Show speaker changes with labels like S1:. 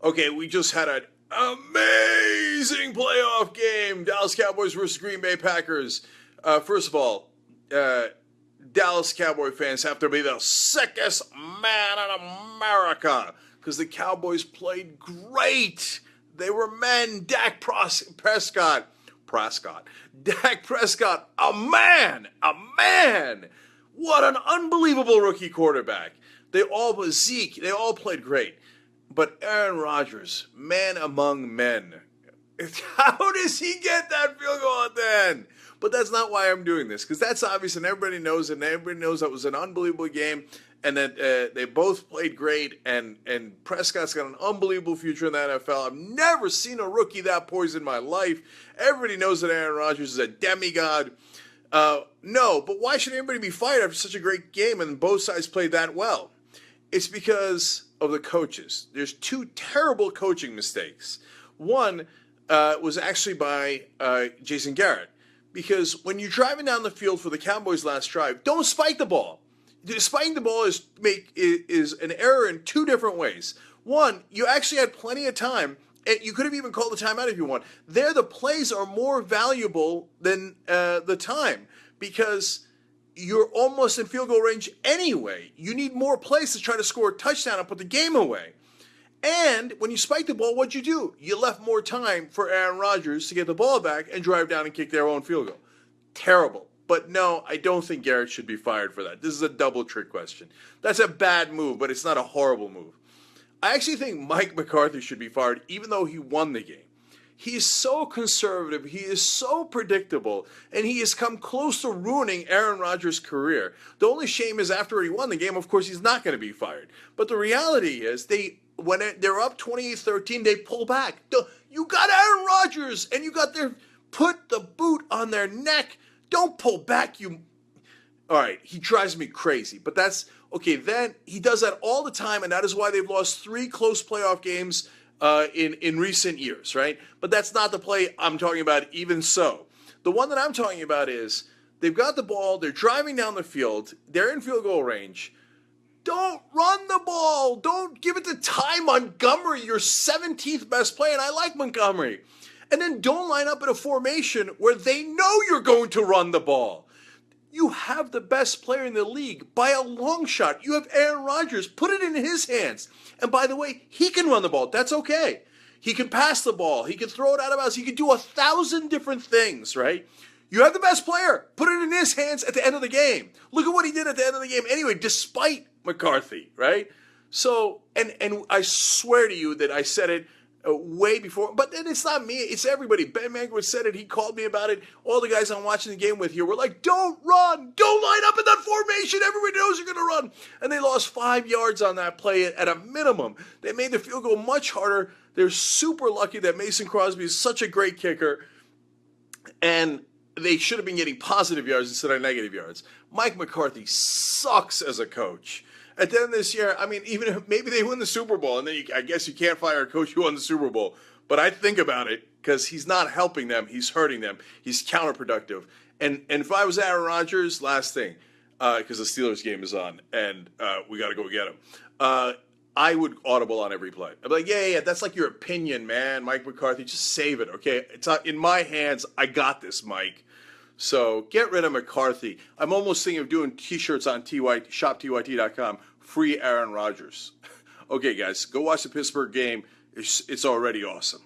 S1: Okay, we just had an amazing playoff game. Dallas Cowboys versus Green Bay Packers. First of all, Dallas Cowboy fans have to be the sickest man in America because the Cowboys played great. They were men. Dak Prescott. Dak Prescott, a man. What an unbelievable rookie quarterback. Zeke, they all played great. But Aaron Rodgers, man among men. How does he get that field goal at the end? But that's not why I'm doing this, because that's obvious and everybody knows it, and everybody knows that was an unbelievable game, and that they both played great, and Prescott's got an unbelievable future in the NFL. I've never seen a rookie that poised in my life. Everybody knows that Aaron Rodgers is a demigod. No, but why should anybody be fired after such a great game and both sides played that well? It's because of the coaches. There's two terrible coaching mistakes. One was actually by Jason Garrett. Because when you're driving down the field for the Cowboys' last drive, don't spike the ball. Spiking the ball is an error in two different ways. One, you actually had plenty of time, and you could have even called the timeout if you want. There, the plays are more valuable than the time because you're almost in field goal range anyway. You need more plays to try to score a touchdown and put the game away. And when you spiked the ball, what'd you do? You left more time for Aaron Rodgers to get the ball back and drive down and kick their own field goal. Terrible. But no, I don't think Garrett should be fired for that. This is a double trick question. That's a bad move, but it's not a horrible move. I actually think Mike McCarthy should be fired even though he won the game. He is so conservative, he is so predictable, and he has come close to ruining Aaron Rodgers' career. The only shame is after he won the game, of course, he's not going to be fired. But the reality is, when they're up 28-13, they pull back. You got Aaron Rodgers, and you got put the boot on their neck. Don't pull back, All right, he drives me crazy, but that's, okay, then he does that all the time, and that is why they've lost 3 close playoff games in recent years, right? But that's not the play I'm talking about even so. The one that I'm talking about is they've got the ball, they're driving down the field, they're in field goal range. Don't run the ball. Don't give it to Ty Montgomery, your 17th best player, and I like Montgomery. And then don't line up in a formation where they know you're going to run the ball. You have the best player in the league by a long shot. You have Aaron Rodgers. Put it in his hands. And by the way, he can run the ball. That's okay. He can pass the ball. He can throw it out of bounds. He can do 1,000 different things, right? You have the best player. Put it in his hands at the end of the game. Look at what he did at the end of the game anyway, despite McCarthy, right? So, and I swear to you that I said it way before, but then it's not me, it's everybody. Ben Mankiewicz said it, he called me about it. All the guys I'm watching the game with here were like, don't run, don't line up in that formation, everybody knows you're going to run. And they lost 5 yards on that play at a minimum. They made the field goal much harder. They're super lucky that Mason Crosby is such a great kicker, and they should have been getting positive yards instead of negative yards. Mike McCarthy sucks as a coach. At the end of this year, I mean, even if maybe they win the Super Bowl, and then I guess you can't fire a coach who won the Super Bowl. But I think about it because he's not helping them. He's hurting them. He's counterproductive. And if I was Aaron Rodgers, last thing, because the Steelers game is on, and we got to go get him, I would audible on every play. I'd be like, yeah, that's like your opinion, man. Mike McCarthy, just save it, okay? It's not in my hands. I got this, Mike. So get rid of McCarthy. I'm almost thinking of doing T-shirts on shoptyt.com. Free Aaron Rodgers. Okay, guys, go watch the Pittsburgh game. It's already awesome.